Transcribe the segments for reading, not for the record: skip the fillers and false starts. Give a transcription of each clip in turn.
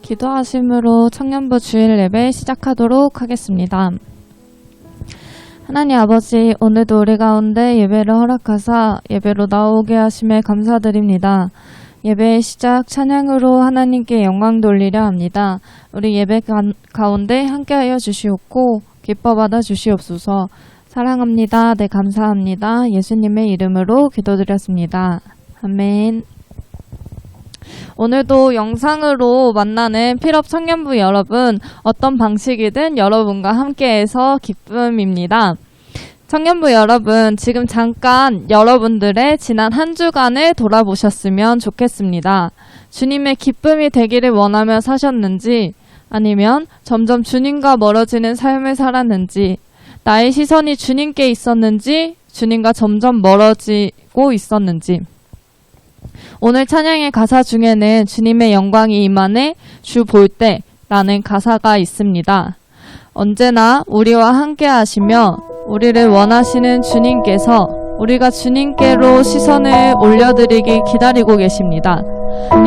기도하심으로 청년부 주일 예배 시작하도록 하겠습니다. 하나님 아버지, 오늘도 우리 가운데 예배를 허락하사 예배로 나오게 하심에 감사드립니다. 예배의 시작 찬양으로 하나님께 영광 돌리려 합니다. 우리 예배 가운데 함께하여 주시옵고 기뻐 받아 주시옵소서. 사랑합니다. 네, 감사합니다. 예수님의 이름으로 기도드렸습니다. 아멘. 오늘도 영상으로 만나는 필업 청년부 여러분, 어떤 방식이든 여러분과 함께해서 기쁨입니다. 청년부 여러분, 지금 잠깐 여러분들의 지난 한 주간을 돌아보셨으면 좋겠습니다. 주님의 기쁨이 되기를 원하며 사셨는지, 아니면 점점 주님과 멀어지는 삶을 살았는지, 나의 시선이 주님께 있었는지, 주님과 점점 멀어지고 있었는지. 오늘 찬양의 가사 중에는 주님의 영광이 임하네 주 볼 때 라는 가사가 있습니다. 언제나 우리와 함께 하시며 우리를 원하시는 주님께서 우리가 주님께로 시선을 올려드리기 기다리고 계십니다.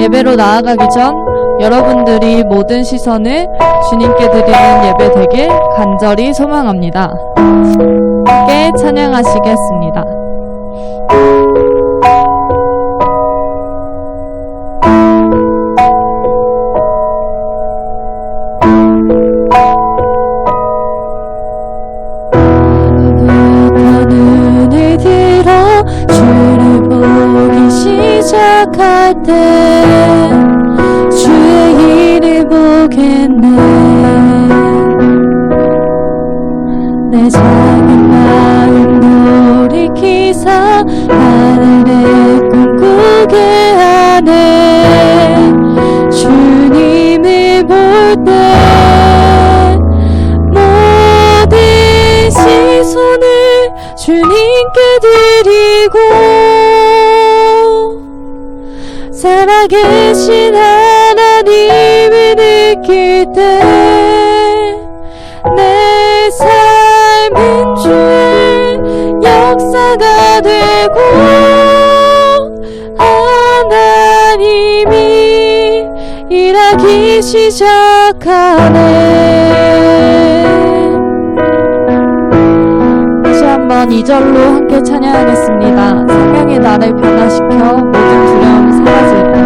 예배로 나아가기 전 여러분들이 모든 시선을 주님께 드리는 예배 되길 간절히 소망합니다. 함께 찬양하시겠습니다. 시작할 때 주의 일을 보겠네. 내 작은 마음 돌이키사 하늘을 꿈꾸게 하네. 주님을 볼 때 모든 시선을 주님께 드리고 살아계신 하나님을 느낄 때 내 삶은 주의 역사가 되고 하나님이 일하기 시작하네. 다시 한번 2절로 함께 찬양하겠습니다. 성령이 나를 변화시켜 모든 두려움 사라질 때.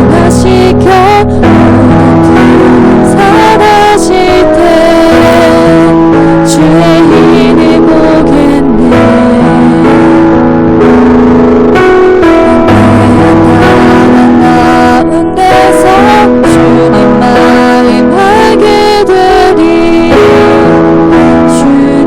변화시켜 사라질 때 주의 힘을 보겠네. 나의 가운데서 주님 마음 알게 되리. 주님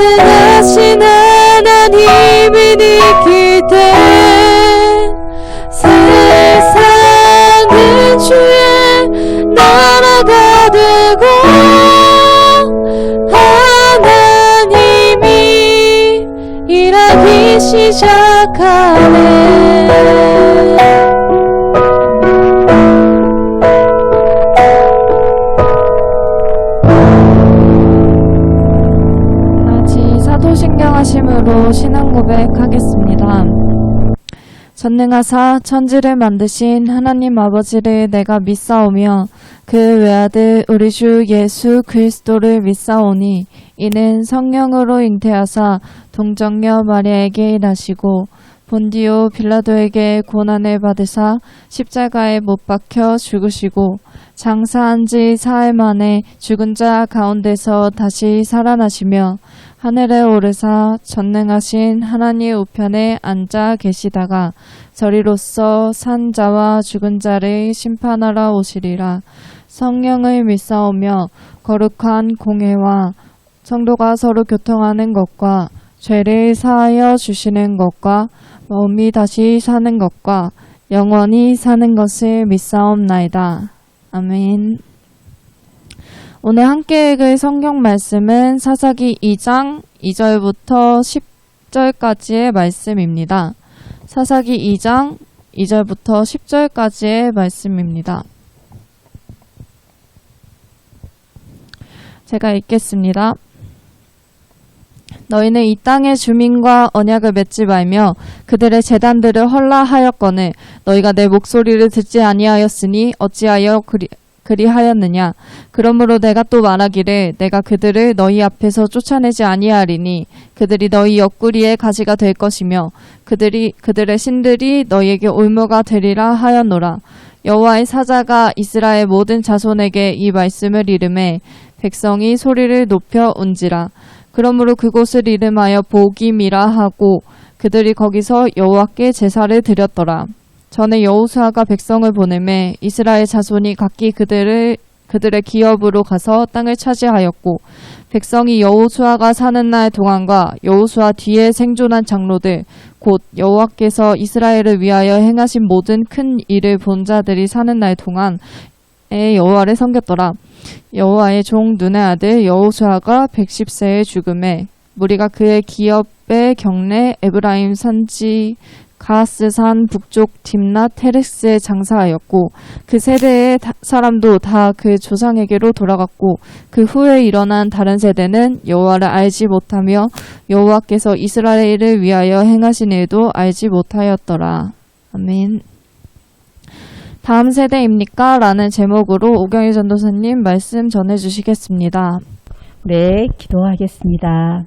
전능하신 하나님을 느낄 때 세상은 주의 나라가 되고 하나님이 일하기 시작하네. 같이 사도신경하심으로 신앙 고백하겠습니다. 전능하사 천지를 만드신 하나님 아버지를 내가 믿사오며 그 외아들 우리 주 예수 그리스도를 믿사오니 이는 성령으로 잉태하사 동정녀 마리아에게 일하시고 본디오 빌라도에게 고난을 받으사 십자가에 못 박혀 죽으시고 장사한 지 사흘 만에 죽은 자 가운데서 다시 살아나시며 하늘에 오르사 전능하신 하나님 우편에 앉아 계시다가 저리로서 산 자와 죽은 자를 심판하러 오시리라. 성령을 믿사오며 거룩한 공회와 성도가 서로 교통하는 것과 죄를 사하여 주시는 것과 몸이 다시 사는 것과 영원히 사는 것을 믿사옵나이다. 아멘. 오늘 함께 읽을 성경 말씀은 사사기 2장 2절부터 10절까지의 말씀입니다. 사사기 2장 2절부터 10절까지의 말씀입니다. 제가 읽겠습니다. 너희는 이 땅의 주민과 언약을 맺지 말며 그들의 제단들을 헐라하였거늘 너희가 내 목소리를 듣지 아니하였으니 어찌하여 그리하였느냐. 그러므로 내가 또 말하기를 내가 그들을 너희 앞에서 쫓아내지 아니하리니 그들이 너희 옆구리에 가시가 될 것이며 그들의 신들이 너희에게 올무가 되리라 하였노라. 여호와의 사자가 이스라엘 모든 자손에게 이 말씀을 이르매 백성이 소리를 높여 운지라. 그러므로 그곳을 이름하여 보김이라 하고 그들이 거기서 여호와께 제사를 드렸더라. 전에 여호수아가 백성을 보내매 이스라엘 자손이 각기 그들의 기업으로 가서 땅을 차지하였고 백성이 여호수아가 사는 날 동안과 여호수아 뒤에 생존한 장로들 곧 여호와께서 이스라엘을 위하여 행하신 모든 큰 일을 본 자들이 사는 날 동안에 여호와를 섬겼더라. 여호와의 종 눈의 아들 여호수아가 110세에 죽음에 무리가 그의 기업의 경내 에브라임 산지 가스산 북쪽 딥낫 테렉스에 장사하였고 그 세대의 사람도 다 그 조상에게로 돌아갔고 그 후에 일어난 다른 세대는 여호와를 알지 못하며 여호와께서 이스라엘을 위하여 행하신 일도 알지 못하였더라. 아멘. 다음 세대입니까? 라는 제목으로 오경희 전도사님 말씀 전해주시겠습니다. 네, 기도하겠습니다.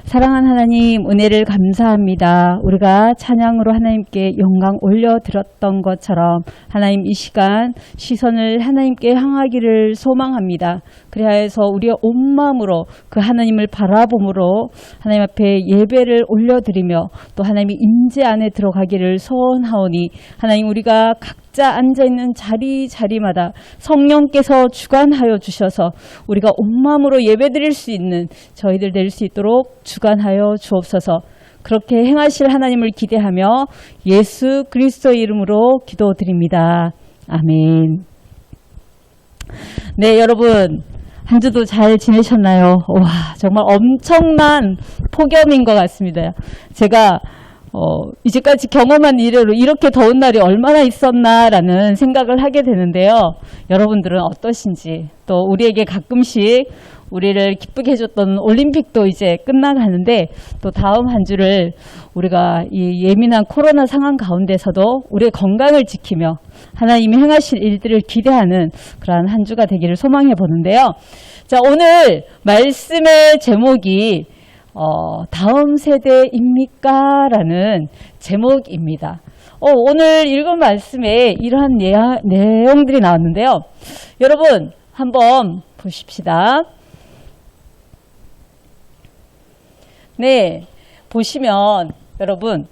사랑하는 하나님, 은혜를 감사합니다. 우리가 찬양으로 하나님께 영광 올려드렸던 것처럼 하나님 이 시간 시선을 하나님께 향하기를 소망합니다. 그래서 우리의 온 마음으로 그 하나님을 바라봄으로 하나님 앞에 예배를 올려드리며 또 하나님의 임재 안에 들어가기를 소원하오니 하나님 우리가 각자 앉아있는 자리마다 성령께서 주관하여 주셔서 우리가 온 마음으로 예배드릴 수 있는 저희들 될 수 있도록 주관하여 주옵소서. 그렇게 행하실 하나님을 기대하며 예수 그리스도의 이름으로 기도드립니다. 아멘. 네, 여러분 한 주도 잘 지내셨나요? 와, 정말 엄청난 폭염인 것 같습니다. 제가 이제까지 경험한 이래로 이렇게 더운 날이 얼마나 있었나라는 생각을 하게 되는데요. 여러분들은 어떠신지, 또 우리에게 가끔씩 우리를 기쁘게 해줬던 올림픽도 이제 끝나가는데 또 다음 한 주를 우리가 이 예민한 코로나 상황 가운데서도 우리의 건강을 지키며 하나님이 행하실 일들을 기대하는 그러한 한 주가 되기를 소망해 보는데요. 자, 오늘 말씀의 제목이 다음 세대입니까? 라는 제목입니다. 오늘 읽은 말씀에 이러한 내용들이 나왔는데요. 여러분 한번 보십시다. 네, 보시면 여러분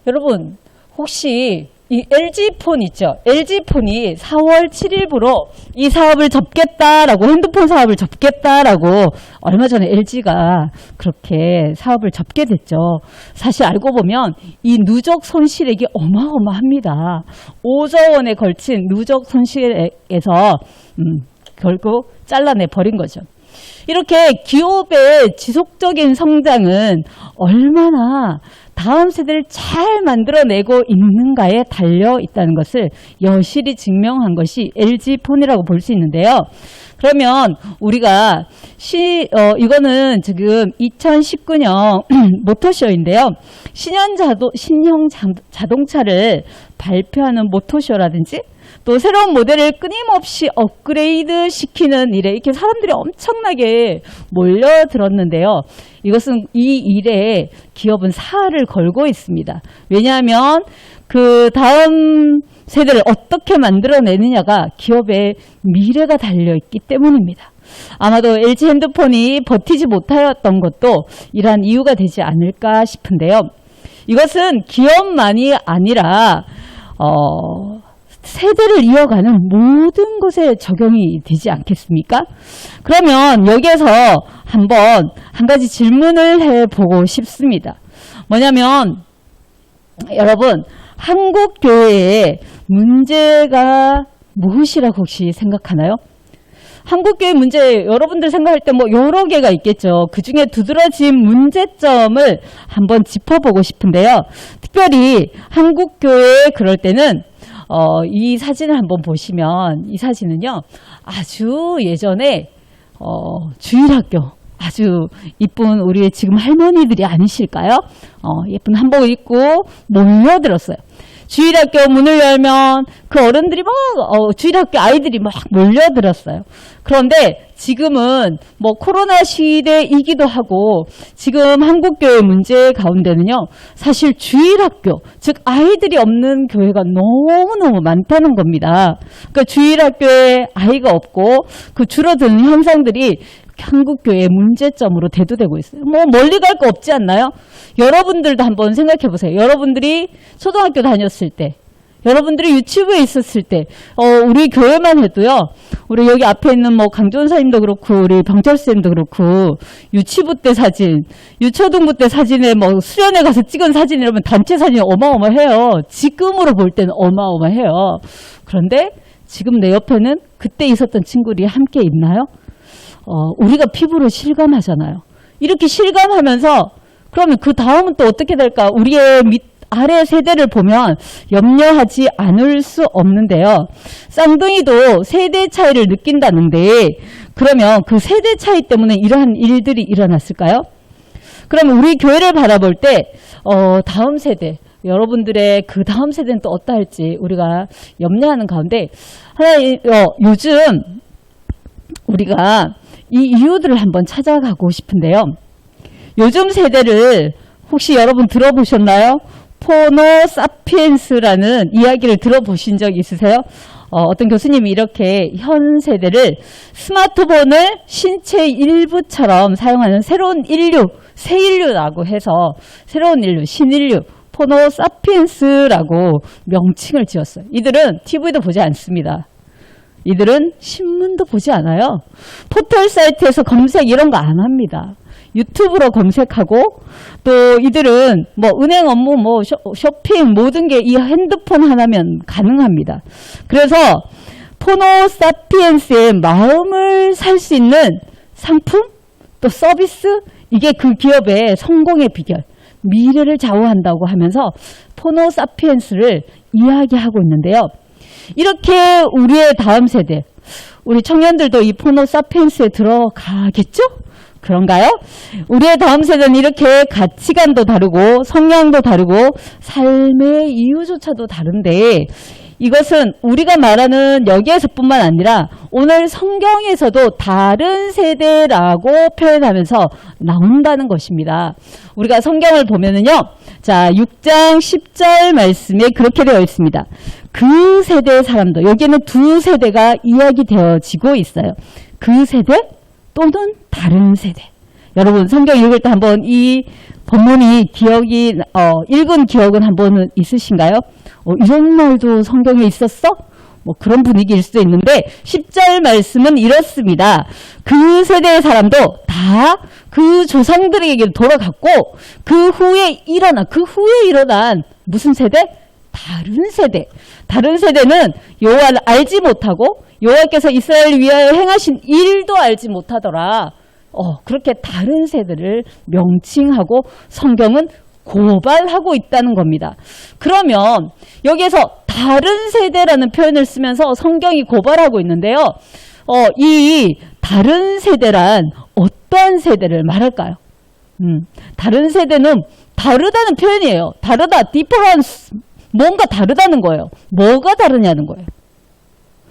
여러분 혹시 이 LG폰 있죠. LG폰이 4월 7일부로 이 사업을 접겠다라고, 핸드폰 사업을 접겠다라고 얼마 전에 LG가 그렇게 사업을 접게 됐죠. 사실 알고 보면 이 누적 손실액이 어마어마합니다. 5조 원에 걸친 누적 손실액에서 결국 잘라내 버린 거죠. 이렇게 기업의 지속적인 성장은 얼마나 다음 세대를 잘 만들어내고 있는가에 달려 있다는 것을 여실히 증명한 것이 LG폰이라고 볼 수 있는데요. 그러면 우리가 이거는 지금 2019년 모터쇼인데요. 신형 자동차를 발표하는 모터쇼라든지 또 새로운 모델을 끊임없이 업그레이드 시키는 일에 이렇게 사람들이 엄청나게 몰려들었는데요. 이것은 이 일에 기업은 사활을 걸고 있습니다. 왜냐하면 그 다음 세대를 어떻게 만들어내느냐가 기업의 미래가 달려있기 때문입니다. 아마도 LG 핸드폰이 버티지 못하였던 것도 이러한 이유가 되지 않을까 싶은데요. 이것은 기업만이 아니라 세대를 이어가는 모든 것에 적용이 되지 않겠습니까? 그러면 여기에서 한번 한 가지 질문을 해보고 싶습니다. 뭐냐면 여러분, 한국 교회의 문제가 무엇이라고 혹시 생각하나요? 한국 교회 문제 여러분들 생각할 때 뭐 여러 개가 있겠죠. 그 중에 두드러진 문제점을 한번 짚어보고 싶은데요. 특별히 한국 교회 그럴 때는 이 사진을 한번 보시면 이 사진은요, 아주 예전에 주일학교 아주 이쁜 우리의 지금 할머니들이 아니실까요? 예쁜 한복을 입고 몰려들었어요. 주일학교 문을 열면 그 어른들이 막 주일학교 아이들이 막 몰려들었어요. 그런데 지금은 뭐 코로나 시대이기도 하고 지금 한국교회 문제 가운데는요, 사실 주일학교, 즉 아이들이 없는 교회가 너무너무 많다는 겁니다. 그러니까 주일학교에 아이가 없고 그 줄어드는 현상들이 한국교회의 문제점으로 대두되고 있어요. 뭐 멀리 갈 거 없지 않나요? 여러분들도 한번 생각해 보세요. 여러분들이 초등학교 다녔을 때, 여러분들이 유치부에 있었을 때, 우리 교회만 해도요, 우리 여기 앞에 있는 뭐 강전사님도 그렇고, 우리 방철쌤도 그렇고, 유치부 때 사진, 유초등부 때 사진에 뭐 수련회 가서 찍은 사진이라면 단체 사진이 어마어마해요. 지금으로 볼 때는 어마어마해요. 그런데 지금 내 옆에는 그때 있었던 친구들이 함께 있나요? 우리가 피부로 실감하잖아요. 이렇게 실감하면서 그러면 그 다음은 또 어떻게 될까? 우리의 아래 세대를 보면 염려하지 않을 수 없는데요. 쌍둥이도 세대 차이를 느낀다는데 그러면 그 세대 차이 때문에 이러한 일들이 일어났을까요? 그러면 우리 교회를 바라볼 때 다음 세대, 여러분들의 그 다음 세대는 또 어떠할지 우리가 염려하는 가운데 요즘 우리가 이 이유들을 한번 찾아가고 싶은데요. 요즘 세대를 혹시 여러분 들어보셨나요? 포노 사피엔스라는 이야기를 들어보신 적 있으세요? 어떤 교수님이 이렇게 현 세대를 스마트폰을 신체 일부처럼 사용하는 새로운 인류, 새 인류라고 해서 새로운 인류, 신인류, 포노 사피엔스라고 명칭을 지었어요. 이들은 TV도 보지 않습니다. 이들은 신문도 보지 않아요. 포털 사이트에서 검색 이런 거 안 합니다. 유튜브로 검색하고 또 이들은 뭐 은행 업무, 뭐 쇼핑 모든 게 이 핸드폰 하나면 가능합니다. 그래서 포노 사피엔스의 마음을 살 수 있는 상품 또 서비스, 이게 그 기업의 성공의 비결, 미래를 좌우한다고 하면서 포노 사피엔스를 이야기하고 있는데요. 이렇게 우리의 다음 세대, 우리 청년들도 이 포노 사피엔스에 들어가겠죠? 그런가요? 우리의 다음 세대는 이렇게 가치관도 다르고 성향도 다르고 삶의 이유조차도 다른데 이것은 우리가 말하는 여기에서뿐만 아니라 오늘 성경에서도 다른 세대라고 표현하면서 나온다는 것입니다. 우리가 성경을 보면은요, 자 6장 10절 말씀에 그렇게 되어 있습니다. 그 세대의 사람도, 여기에는 두 세대가 이야기되어지고 있어요. 그 세대 또는 다른 세대. 여러분 성경 읽을 때 한번 이 본문이 읽은 기억은 한번은 있으신가요? 이런 말도 성경에 있었어? 뭐 그런 분위기일 수도 있는데 10절 말씀은 이렇습니다. 그 세대의 사람도 다 그 조상들에게 돌아갔고 그 후에 일어난 무슨 세대? 다른 세대. 다른 세대는 여호와를 알지 못하고 여호와께서 이스라엘을 위하여 행하신 일도 알지 못하더라. 그렇게 다른 세대를 명칭하고 성경은 고발하고 있다는 겁니다. 그러면 여기에서 다른 세대라는 표현을 쓰면서 성경이 고발하고 있는데요. 이 다른 세대란 어떠한 세대를 말할까요? 다른 세대는 다르다는 표현이에요. 다르다, difference, 뭔가 다르다는 거예요. 뭐가 다르냐는 거예요.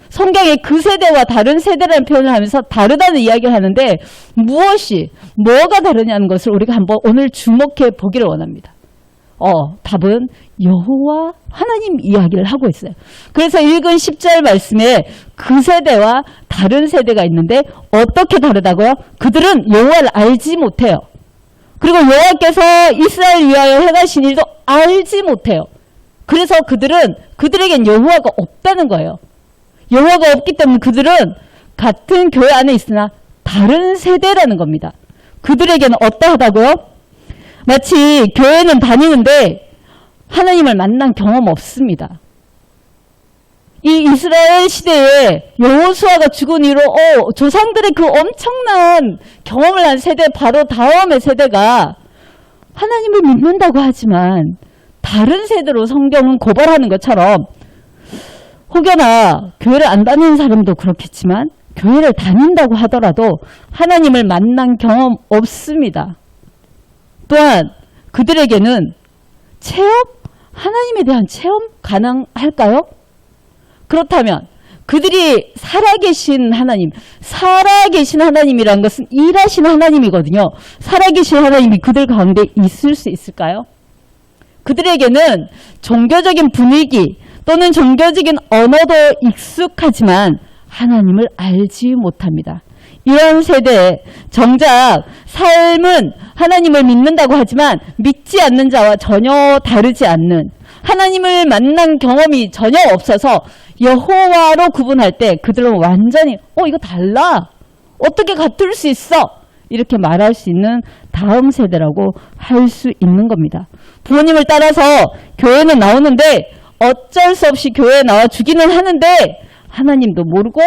성경에 그 세대와 다른 세대라는 표현을 하면서 다르다는 이야기를 하는데 뭐가 다르냐는 것을 우리가 한번 오늘 주목해 보기를 원합니다. 답은 여호와 하나님 이야기를 하고 있어요. 그래서 읽은 10절 말씀에 그 세대와 다른 세대가 있는데 어떻게 다르다고요? 그들은 여호와를 알지 못해요. 그리고 여호와께서 이스라엘 위하여 행하신 일도 알지 못해요. 그래서 그들에겐 여호와가 없다는 거예요. 여호와가 없기 때문에 그들은 같은 교회 안에 있으나 다른 세대라는 겁니다. 그들에게는 어떠하다고요? 마치 교회는 다니는데 하나님을 만난 경험 없습니다. 이 이스라엘 시대에 여호수아가 죽은 이후로 조상들의 그 엄청난 경험을 한 세대 바로 다음의 세대가 하나님을 믿는다고 하지만 다른 세대로 성경은 고발하는 것처럼 혹여나 교회를 안 다니는 사람도 그렇겠지만 교회를 다닌다고 하더라도 하나님을 만난 경험 없습니다. 또한 그들에게는 하나님에 대한 체험 가능할까요? 그렇다면 그들이 살아계신 하나님이라는 것은 일하신 하나님이거든요. 살아계신 하나님이 그들 가운데 있을 수 있을까요? 그들에게는 종교적인 분위기 또는 종교적인 언어도 익숙하지만 하나님을 알지 못합니다. 이런 세대에 정작 삶은 하나님을 믿는다고 하지만 믿지 않는 자와 전혀 다르지 않는, 하나님을 만난 경험이 전혀 없어서 여호와로 구분할 때 그들은 완전히 이거 달라, 어떻게 같을 수 있어, 이렇게 말할 수 있는 다음 세대라고 할 수 있는 겁니다. 부모님을 따라서 교회는 나오는데 어쩔 수 없이 교회에 나와 주기는 하는데 하나님도 모르고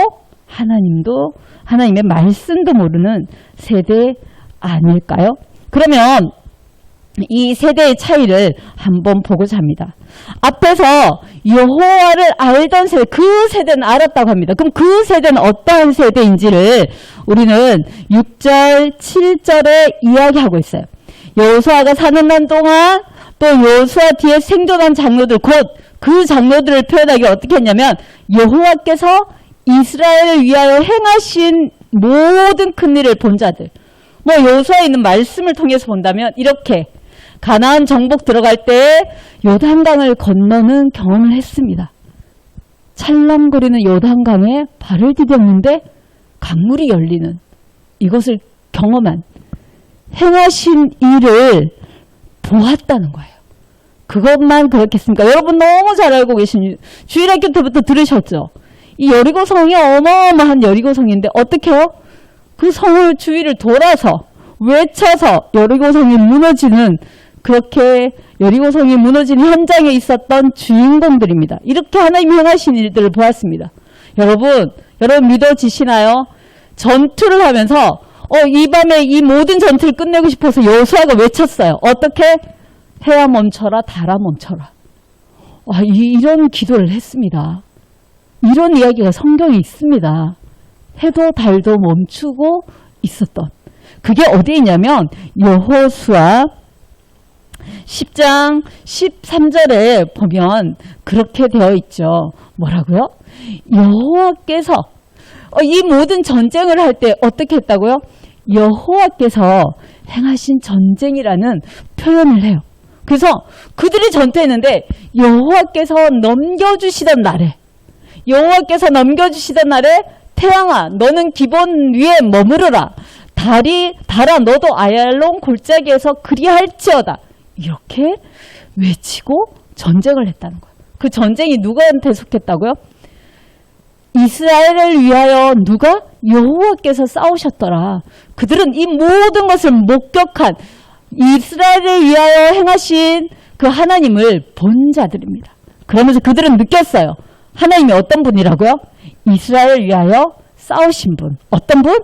하나님의 말씀도 모르는 세대 아닐까요? 그러면 이 세대의 차이를 한번 보고자 합니다. 앞에서 여호와를 알던 세대, 그 세대는 알았다고 합니다. 그럼 그 세대는 어떠한 세대인지를 우리는 6절, 7절에 이야기하고 있어요. 여호수아가 사는 날 동안 또 여호수아 뒤에 생존한 장로들, 곧 그 장로들을 표현하기 어떻게 했냐면 여호와께서 이스라엘을 위하여 행하신 모든 큰 일을 본 자들, 여호수아에 있는 말씀을 통해서 본다면 이렇게 가나안 정복 들어갈 때 요단강을 건너는 경험을 했습니다. 찰랑거리는 요단강에 발을 디뎠는데 강물이 열리는, 이것을 경험한, 행하신 일을 보았다는 거예요. 그것만 그렇겠습니까? 여러분 너무 잘 알고 계신, 주일학교 때부터 들으셨죠? 이 여리고성이 어마어마한 여리고성인데 어떻게 해요? 그 성을 주위를 돌아서 외쳐서 여리고성이 무너지는, 그렇게 여리고성이 무너지는 현장에 있었던 주인공들입니다. 이렇게 하나님이 행하신 일들을 보았습니다. 여러분 믿어지시나요? 전투를 하면서 이 밤에 이 모든 전투를 끝내고 싶어서 여호수아가 외쳤어요. 어떻게? 해야 멈춰라, 달아 멈춰라. 이런 기도를 했습니다. 이런 이야기가 성경에 있습니다. 해도 달도 멈추고 있었던. 그게 어디에 있냐면 여호수아 10장 13절에 보면 그렇게 되어 있죠. 뭐라고요? 여호와께서 이 모든 전쟁을 할 때 어떻게 했다고요? 여호와께서 행하신 전쟁이라는 표현을 해요. 그래서 그들이 전투했는데 여호와께서 넘겨주시던 날에 태양아 너는 기본 위에 머무르라, 달아 너도 아얄론 골짜기에서 그리할지어다. 이렇게 외치고 전쟁을 했다는 거예요. 그 전쟁이 누구한테 속했다고요? 이스라엘을 위하여 누가? 여호와께서 싸우셨더라. 그들은 이 모든 것을 목격한 이스라엘을 위하여 행하신 그 하나님을 본 자들입니다. 그러면서 그들은 느꼈어요. 하나님이 어떤 분이라고요? 이스라엘을 위하여 싸우신 분. 어떤 분?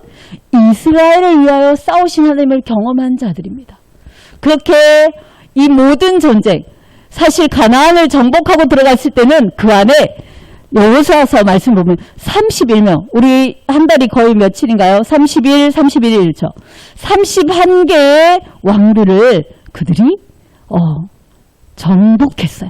이스라엘을 위하여 싸우신 하나님을 경험한 자들입니다. 그렇게 이 모든 전쟁, 사실 가나안을 정복하고 들어갔을 때는 그 안에 여호수아서 말씀 보면 31명, 우리 한 달이 거의 며칠인가요? 31일이죠. 31개의 왕들을 그들이 정복했어요.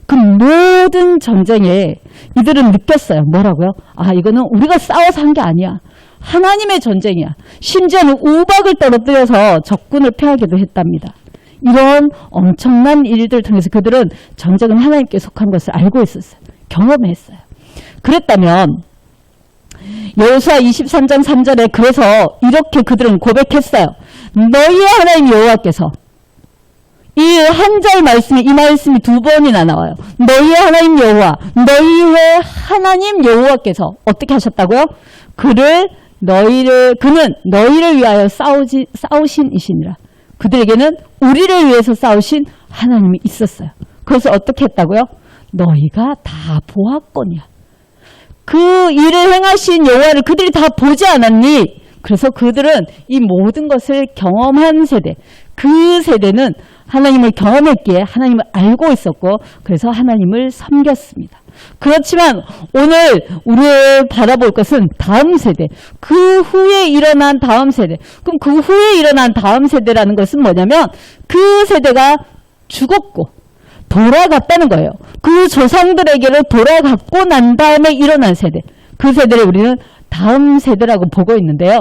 그 모든 전쟁에 이들은 느꼈어요. 뭐라고요? 아, 이거는 우리가 싸워서 한 게 아니야. 하나님의 전쟁이야. 심지어는 우박을 떨어뜨려서 적군을 패하기도 했답니다. 이런 엄청난 일들 통해서 그들은 전쟁은 하나님께 속한 것을 알고 있었어요. 경험했어요. 그랬다면 여호수아 23장 3절에 그래서 이렇게 그들은 고백했어요. 너희의 하나님 여호와께서, 이 한 절 말씀이, 이 말씀이 두 번이나 나와요. 너희의 하나님 여호와, 너희의 하나님 여호와께서 어떻게 하셨다고요? 그는 너희를 위하여 싸우신 이시니라. 그들에게는 우리를 위해서 싸우신 하나님이 있었어요. 그래서 어떻게 했다고요? 너희가 다 보았거니와. 그 일을 행하신 여호와를 그들이 다 보지 않았니? 그래서 그들은 이 모든 것을 경험한 세대, 그 세대는 하나님을 경험했기에 하나님을 알고 있었고 그래서 하나님을 섬겼습니다. 그렇지만 오늘 우리가 바라볼 것은 다음 세대, 그 후에 일어난 다음 세대. 그럼 그 후에 일어난 다음 세대라는 것은 뭐냐면 그 세대가 죽었고 돌아갔다는 거예요. 그 조상들에게로 돌아갔고 난 다음에 일어난 세대. 그 세대를 우리는 다음 세대라고 보고 있는데요.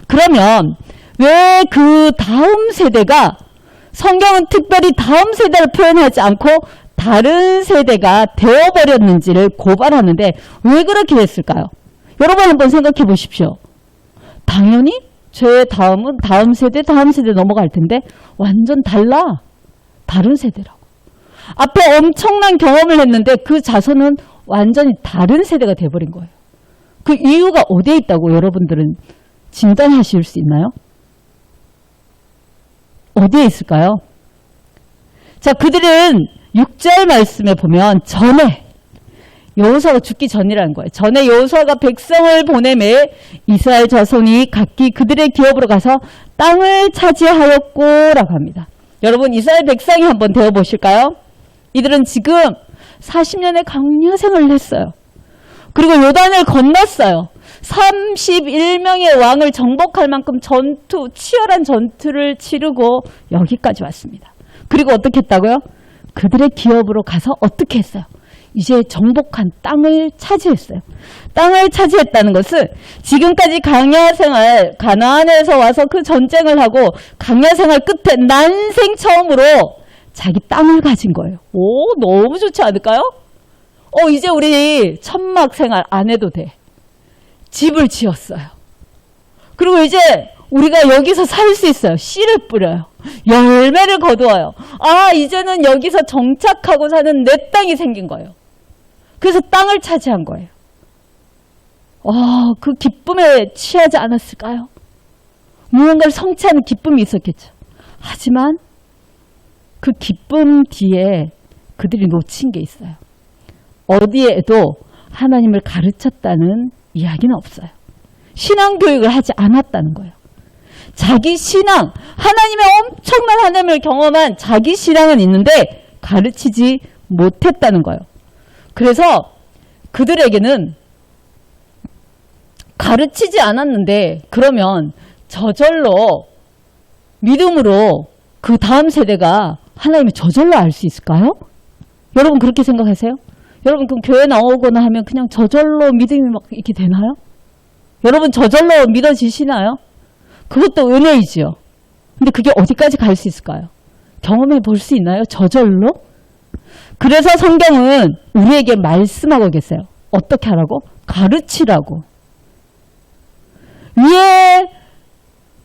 그러면 왜 그 다음 세대가, 성경은 특별히 다음 세대를 표현하지 않고 다른 세대가 되어버렸는지를 고발하는데 왜 그렇게 됐을까요? 여러분 한번 생각해 보십시오. 당연히 제 다음은 다음 세대 넘어갈 텐데 완전 달라. 다른 세대라고. 앞에 엄청난 경험을 했는데 그 자손은 완전히 다른 세대가 돼버린 거예요. 그 이유가 어디에 있다고 여러분들은 진단하실 수 있나요? 어디에 있을까요? 자, 그들은 6절 말씀에 보면 전에, 여호수아가 죽기 전이라는 거예요. 전에 여호수아가 백성을 보내매 이스라엘 자손이 각기 그들의 기업으로 가서 땅을 차지하였고라고 합니다. 여러분 이스라엘 백성이 한번 되어보실까요? 이들은 지금 40년의 강야 생활을 했어요. 그리고 요단을 건넜어요. 31명의 왕을 정복할 만큼 치열한 전투를 치르고 여기까지 왔습니다. 그리고 어떻게 했다고요? 그들의 기업으로 가서 어떻게 했어요? 이제 정복한 땅을 차지했어요. 땅을 차지했다는 것은 지금까지 강야 생활, 가나안에서 와서 그 전쟁을 하고 강야 생활 끝에 난생 처음으로 자기 땅을 가진 거예요. 오, 너무 좋지 않을까요? 이제 우리 천막 생활 안 해도 돼. 집을 지었어요. 그리고 이제 우리가 여기서 살 수 있어요. 씨를 뿌려요. 열매를 거두어요. 아, 이제는 여기서 정착하고 사는 내 땅이 생긴 거예요. 그래서 땅을 차지한 거예요. 그 기쁨에 취하지 않았을까요? 무언가를 성취하는 기쁨이 있었겠죠. 하지만 그 기쁨 뒤에 그들이 놓친 게 있어요. 어디에도 하나님을 가르쳤다는 이야기는 없어요. 신앙교육을 하지 않았다는 거예요. 자기 신앙, 하나님의 엄청난 하나님을 경험한 자기 신앙은 있는데 가르치지 못했다는 거예요. 그래서 그들에게는 가르치지 않았는데 그러면 저절로 믿음으로 그 다음 세대가 하나님을 저절로 알 수 있을까요? 여러분 그렇게 생각하세요? 여러분 그럼 교회 나오거나 하면 그냥 저절로 믿음이 막 이렇게 되나요? 여러분 저절로 믿어지시나요? 그것도 은혜이지요. 근데 그게 어디까지 갈 수 있을까요? 경험해 볼 수 있나요? 저절로? 그래서 성경은 우리에게 말씀하고 계세요. 어떻게 하라고? 가르치라고. 위에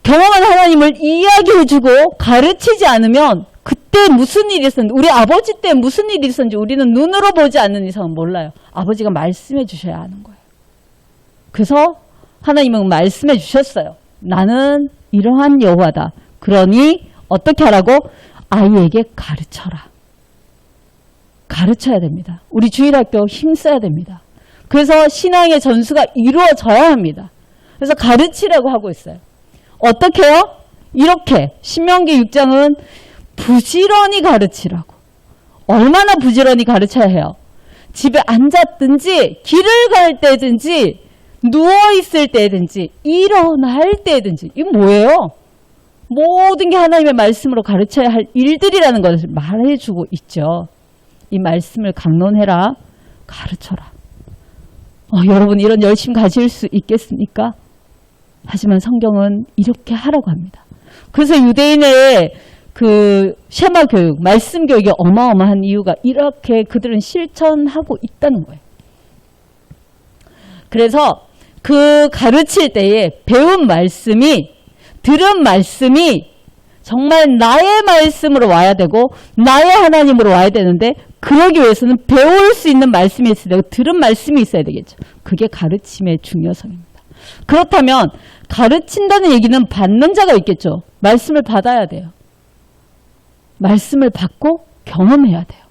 경험한 하나님을 이야기해주고 가르치지 않으면 그때 무슨 일이 있었는지, 우리 아버지 때 무슨 일이 있었는지 우리는 눈으로 보지 않는 이상은 몰라요. 아버지가 말씀해 주셔야 하는 거예요. 그래서 하나님은 말씀해 주셨어요. 나는 이러한 여호와다. 그러니 어떻게 하라고? 아이에게 가르쳐라. 가르쳐야 됩니다. 우리 주일학교 힘써야 됩니다. 그래서 신앙의 전수가 이루어져야 합니다. 그래서 가르치라고 하고 있어요. 어떻게 해요? 이렇게 신명기 6장은 부지런히 가르치라고. 얼마나 부지런히 가르쳐야 해요? 집에 앉았든지 길을 갈 때든지 누워있을 때든지 일어날 때든지. 이건 뭐예요? 모든 게 하나님의 말씀으로 가르쳐야 할 일들이라는 것을 말해주고 있죠. 이 말씀을 강론해라. 가르쳐라. 여러분 이런 열심 가질 수 있겠습니까? 하지만 성경은 이렇게 하라고 합니다. 그래서 유대인의 그 쉐마 교육, 말씀 교육이 어마어마한 이유가 이렇게 그들은 실천하고 있다는 거예요. 그래서 그 가르칠 때에 배운 말씀이, 들은 말씀이 정말 나의 말씀으로 와야 되고 나의 하나님으로 와야 되는데, 그러기 위해서는 배울 수 있는 말씀이 있어야 되고 들은 말씀이 있어야 되겠죠. 그게 가르침의 중요성입니다. 그렇다면 가르친다는 얘기는 받는 자가 있겠죠. 말씀을 받아야 돼요. 말씀을 받고 경험해야 돼요.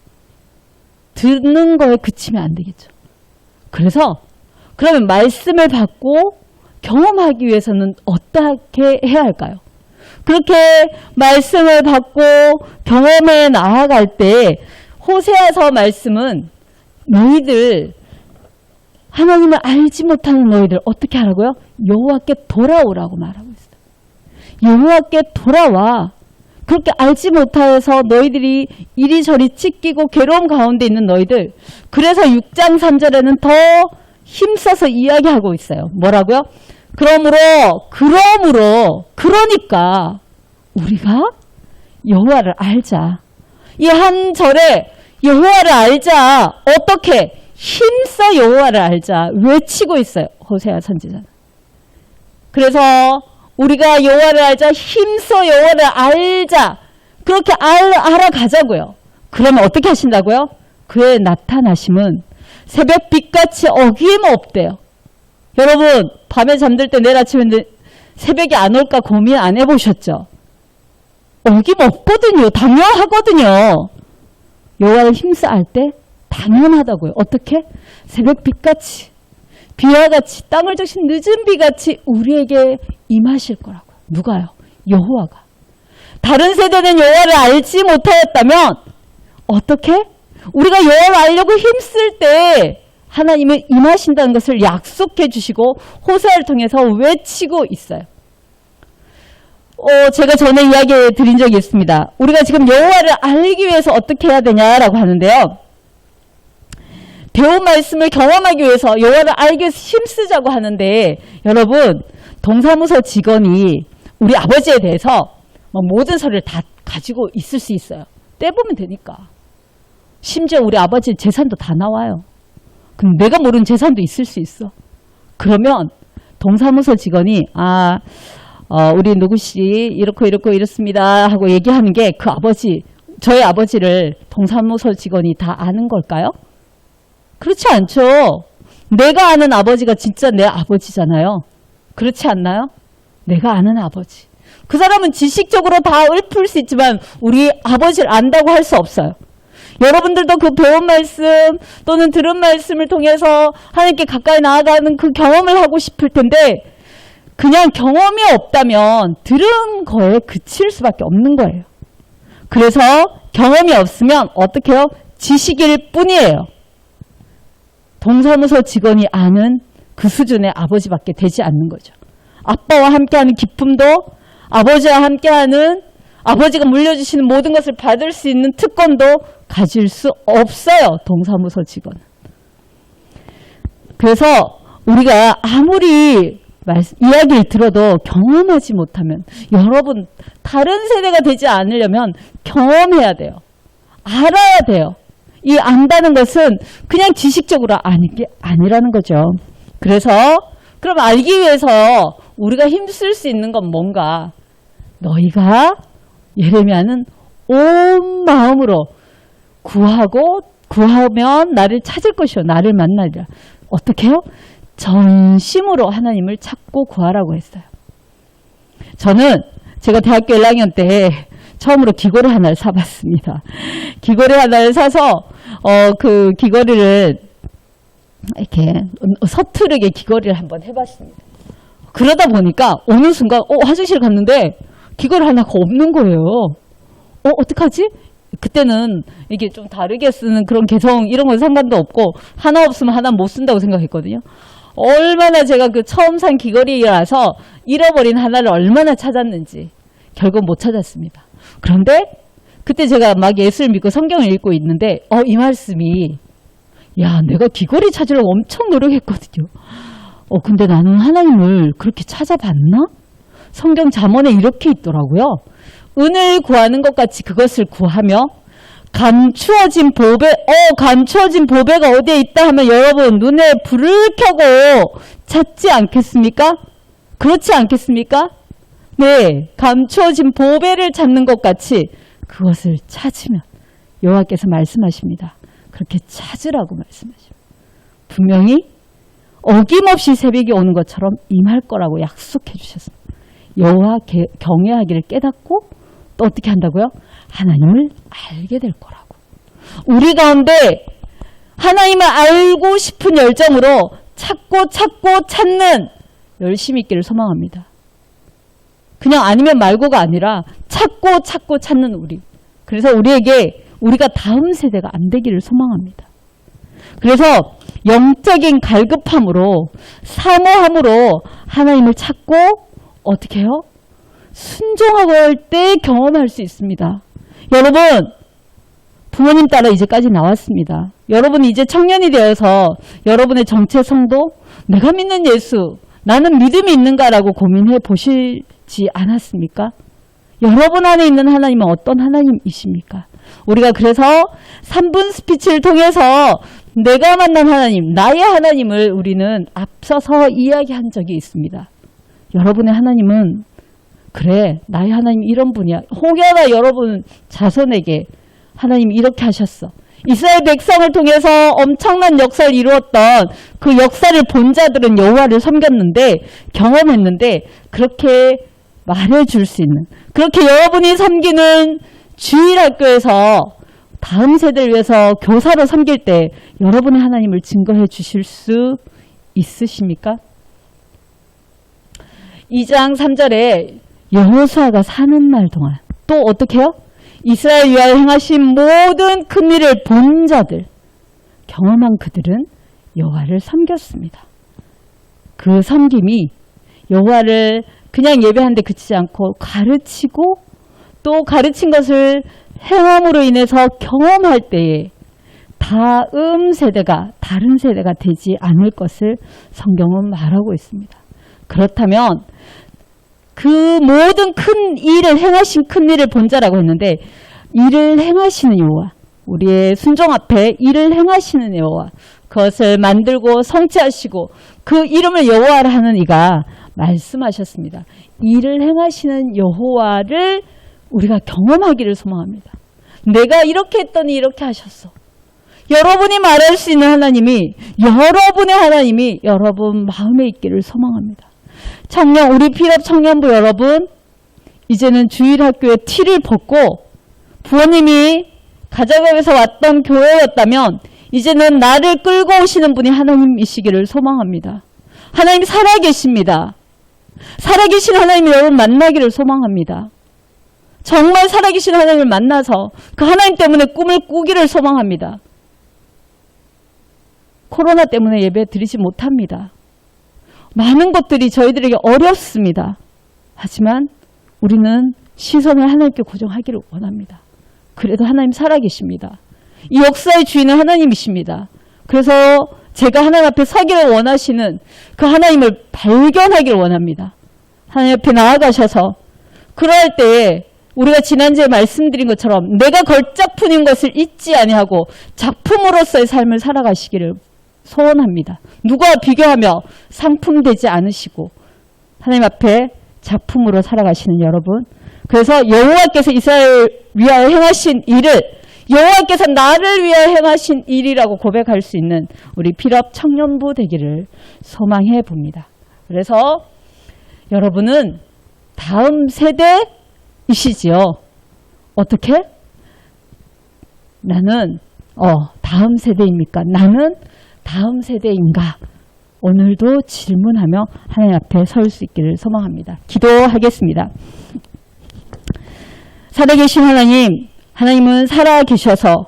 듣는 거에 그치면 안 되겠죠. 그래서 그러면 말씀을 받고 경험하기 위해서는 어떻게 해야 할까요? 그렇게 말씀을 받고 경험해 나아갈 때 호세아서 말씀은 너희들, 하나님을 알지 못하는 너희들 어떻게 하라고요? 여호와께 돌아오라고 말하고 있어요. 여호와께 돌아와. 그렇게 알지 못해서 너희들이 이리저리 찢기고 괴로움 가운데 있는 너희들. 그래서 6장 3절에는 더 힘써서 이야기하고 있어요. 뭐라고요? 그러니까 우리가 여호와를 알자. 이 한 절에 여호와를 알자. 어떻게? 힘써 여호와를 알자. 외치고 있어요. 호세아 선지자는. 그래서 우리가 여호와를 알자. 힘써 여호와를 알자. 그렇게 알아가자고요. 그러면 어떻게 하신다고요? 그의 나타나심은 새벽빛같이 어김없대요. 여러분 밤에 잠들 때 내일 아침에 새벽이 안 올까 고민 안 해보셨죠? 어김없거든요. 당연하거든요. 여호와를 힘써 알 때 당연하다고요. 어떻게? 새벽빛같이, 비와 같이, 땅을 적신 늦은 비같이 우리에게 임하실 거라고요. 누가요? 여호와가. 다른 세대는 여호와를 알지 못하였다면 어떻게? 우리가 여호와를 알려고 힘쓸 때 하나님은 임하신다는 것을 약속해 주시고 호세아를 통해서 외치고 있어요. 제가 전에 이야기 드린 적이 있습니다. 우리가 지금 여호와를 알기 위해서 어떻게 해야 되냐라고 하는데요. 배운 말씀을 경험하기 위해서 여호와를 알기 위해서 힘쓰자고 하는데, 여러분 동사무소 직원이 우리 아버지에 대해서 모든 서류를 다 가지고 있을 수 있어요. 떼보면 되니까. 심지어 우리 아버지 재산도 다 나와요. 그럼 내가 모르는 재산도 있을 수 있어. 그러면 동사무소 직원이 우리 누구씨 이렇고 이렇습니다 하고 얘기하는 게 그 아버지, 저희 아버지를 동사무소 직원이 다 아는 걸까요? 그렇지 않죠. 내가 아는 아버지가 진짜 내 아버지잖아요. 그렇지 않나요? 내가 아는 아버지. 그 사람은 지식적으로 다 읊을 수 있지만 우리 아버지를 안다고 할 수 없어요. 여러분들도 그 배운 말씀 또는 들은 말씀을 통해서 하나님께 가까이 나아가는 그 경험을 하고 싶을 텐데, 그냥 경험이 없다면 들은 거에 그칠 수밖에 없는 거예요. 그래서 경험이 없으면 어떻게 해요? 지식일 뿐이에요. 동사무소 직원이 아는 그 수준의 아버지밖에 되지 않는 거죠. 아빠와 함께하는 기쁨도, 아버지와 함께하는, 아버지가 물려주시는 모든 것을 받을 수 있는 특권도 가질 수 없어요. 동사무소 직원은. 그래서 우리가 아무리 이야기를 들어도 경험하지 못하면, 여러분 다른 세대가 되지 않으려면 경험해야 돼요. 알아야 돼요. 이 안다는 것은 그냥 지식적으로 아는 게 아니라는 거죠. 그래서 그럼 알기 위해서 우리가 힘쓸 수 있는 건 뭔가? 너희가 예레미야는 온 마음으로 구하면 나를 찾을 것이요 나를 만나리라. 어떻게 해요? 전심으로 하나님을 찾고 구하라고 했어요. 저는 제가 대학교 1학년 때 처음으로 귀걸이 하나를 사봤습니다. 귀걸이 하나를 사서 그 귀걸이를 이렇게 서투르게 귀걸이를 한번 해봤습니다. 그러다 보니까 어느 순간 화장실 갔는데 귀걸이 하나가 없는 거예요. 어떡하지? 그때는 이게 좀 다르게 쓰는 그런 개성 이런 건 상관도 없고 하나 없으면 하나 못 쓴다고 생각했거든요. 얼마나 제가 그 처음 산 귀걸이라서 잃어버린 하나를 얼마나 찾았는지 결국 못 찾았습니다. 그런데 그때 제가 막 예수를 믿고 성경을 읽고 있는데 이 말씀이 야 내가 귀걸이 찾으려고 엄청 노력했거든요. 근데 나는 하나님을 그렇게 찾아봤나? 성경 잠언에 이렇게 있더라고요. 은을 구하는 것 같이 그것을 구하며 감추어진 보배가 어디에 있다 하면 여러분 눈에 불을 켜고 찾지 않겠습니까? 그렇지 않겠습니까? 네, 감추어진 보배를 찾는 것 같이 그것을 찾으면 여호와께서 말씀하십니다. 그렇게 찾으라고 말씀하십니다. 분명히 어김없이 새벽이 오는 것처럼 임할 거라고 약속해 주셨습니다. 여호와 경외하기를 깨닫고 또 어떻게 한다고요? 하나님을 알게 될 거라고. 우리 가운데 하나님을 알고 싶은 열정으로 찾고 찾는 열심히 있기를 소망합니다. 그냥 아니면 말고가 아니라 찾고 찾는 우리. 그래서 우리가 다음 세대가 안 되기를 소망합니다. 그래서 영적인 갈급함으로 사모함으로 하나님을 찾고 어떻게 해요? 순종하고 할 때 경험할 수 있습니다. 여러분 부모님 따라 이제까지 나왔습니다. 여러분이 이제 청년이 되어서 여러분의 정체 성도 내가 믿는 예수 나는 믿음이 있는가라고 고민해 보시지 않았습니까? 여러분 안에 있는 하나님은 어떤 하나님이십니까? 우리가 그래서 3분 스피치를 통해서 내가 만난 하나님, 나의 하나님을 우리는 앞서서 이야기한 적이 있습니다. 여러분의 하나님은 그래 나의 하나님 이런 분이야. 혹여나 여러분 자손에게 하나님 이렇게 하셨어. 이스라엘 백성을 통해서 엄청난 역사를 이루었던 그 역사를 본 자들은 여호와를 섬겼는데 경험했는데 그렇게 말해줄 수 있는 그렇게 여러분이 섬기는 주일학교에서 다음 세대를 위해서 교사로 섬길 때 여러분의 하나님을 증거해 주실 수 있으십니까? 2장 3절에 여호수아가 사는 날 동안 또 어떻게 해요? 이스라엘 위하여 행하신 모든 큰 일을 본 자들 경험한 그들은 여호와를 섬겼습니다. 그 섬김이 여호와를 그냥 예배하는데 그치지 않고 가르치고 또 가르친 것을 행함으로 인해서 경험할 때에 다음 세대가 다른 세대가 되지 않을 것을 성경은 말하고 있습니다. 그렇다면 그 모든 큰 일을 행하신 큰 일을 본 자라고 했는데 일을 행하시는 여호와 우리의 순종 앞에 일을 행하시는 여호와 그것을 만들고 성취하시고 그 이름을 여호와라 하는 이가 말씀하셨습니다. 일을 행하시는 여호와를 우리가 경험하기를 소망합니다. 내가 이렇게 했더니 이렇게 하셨어. 여러분이 말할 수 있는 하나님이 여러분의 하나님이 여러분 마음에 있기를 소망합니다. 우리 필업 청년부 여러분 이제는 주일학교의 티를 벗고 부모님이 가자각에서 왔던 교회였다면 이제는 나를 끌고 오시는 분이 하나님이시기를 소망합니다. 하나님 살아계십니다. 살아계신 하나님을 여러분 만나기를 소망합니다. 정말 살아계신 하나님을 만나서 그 하나님 때문에 꿈을 꾸기를 소망합니다. 코로나 때문에 예배 드리지 못합니다. 많은 것들이 저희들에게 어렵습니다. 하지만 우리는 시선을 하나님께 고정하기를 원합니다. 그래도 하나님 살아계십니다. 이 역사의 주인은 하나님이십니다. 그래서 제가 하나님 앞에 서기를 원하시는 그 하나님을 발견하기를 원합니다. 하나님 앞에 나아가셔서 그럴 때에 우리가 지난주에 말씀드린 것처럼 내가 걸작품인 것을 잊지 아니하고 작품으로서의 삶을 살아가시기를 소원합니다. 누구와 비교하며 상품되지 않으시고 하나님 앞에 작품으로 살아가시는 여러분. 그래서 여호와께서 이스라엘 위하여 행하신 일을 여호와께서 나를 위하여 행하신 일이라고 고백할 수 있는 우리 필업 청년부 되기를 소망해 봅니다. 그래서 여러분은 다음 세대이시지요. 어떻게? 나는 다음 세대입니까? 나는 다음 세대인가? 오늘도 질문하며 하나님 앞에 설 수 있기를 소망합니다. 기도하겠습니다. 살아계신 하나님, 하나님은 살아계셔서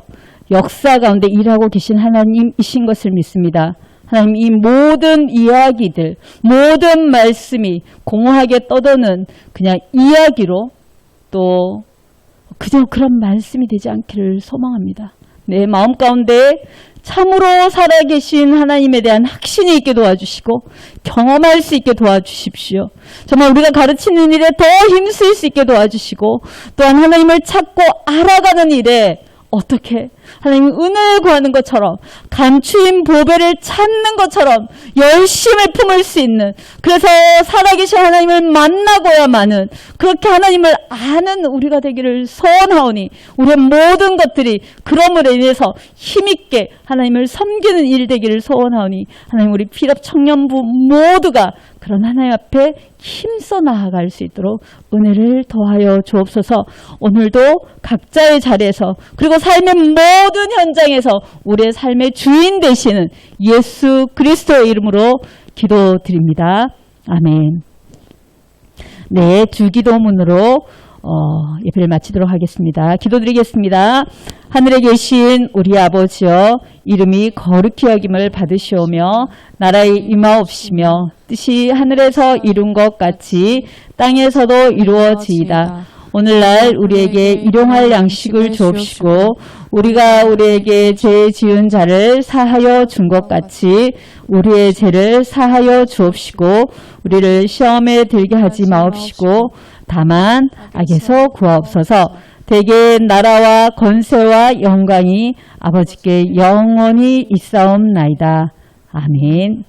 역사 가운데 일하고 계신 하나님이신 것을 믿습니다. 하나님, 이 모든 이야기들, 모든 말씀이 공허하게 떠도는 그냥 이야기로 또 그저 그런 말씀이 되지 않기를 소망합니다. 내 마음 가운데 참으로 살아계신 하나님에 대한 확신이 있게 도와주시고 경험할 수 있게 도와주십시오. 정말 우리가 가르치는 일에 더 힘쓸 수 있게 도와주시고 또한 하나님을 찾고 알아가는 일에 어떻게 하나님 은혜를 구하는 것처럼 감추인 보배를 찾는 것처럼 열심을 품을 수 있는, 그래서 살아계신 하나님을 만나고야만은 그렇게 하나님을 아는 우리가 되기를 소원하오니 우리의 모든 것들이 그럼으로 인해서 힘있게 하나님을 섬기는 일 되기를 소원하오니 하나님, 우리 필업 청년부 모두가 그런 하나님 앞에 힘써 나아갈 수 있도록 은혜를 더하여 주옵소서. 오늘도 각자의 자리에서 그리고 삶의 모든 현장에서 우리의 삶의 주인 되시는 예수 그리스도의 이름으로 기도드립니다. 아멘. 네, 주기도문으로 예배를 마치도록 하겠습니다. 기도드리겠습니다. 하늘에 계신 우리 아버지여, 이름이 거룩히 여김을 받으시오며 나라의 임하옵시며 뜻이 하늘에서 이룬 것 같이 땅에서도 이루어지이다. 오늘날 우리에게 일용할 양식을 주옵시고 우리가 우리에게 죄 지은 자를 사하여 준 것 같이 우리의 죄를 사하여 주옵시고 우리를 시험에 들게 하지 마옵시고 다만 악에서 구하옵소서. 대개 나라와 권세와 영광이 아버지께 영원히 있사옵나이다. 아멘.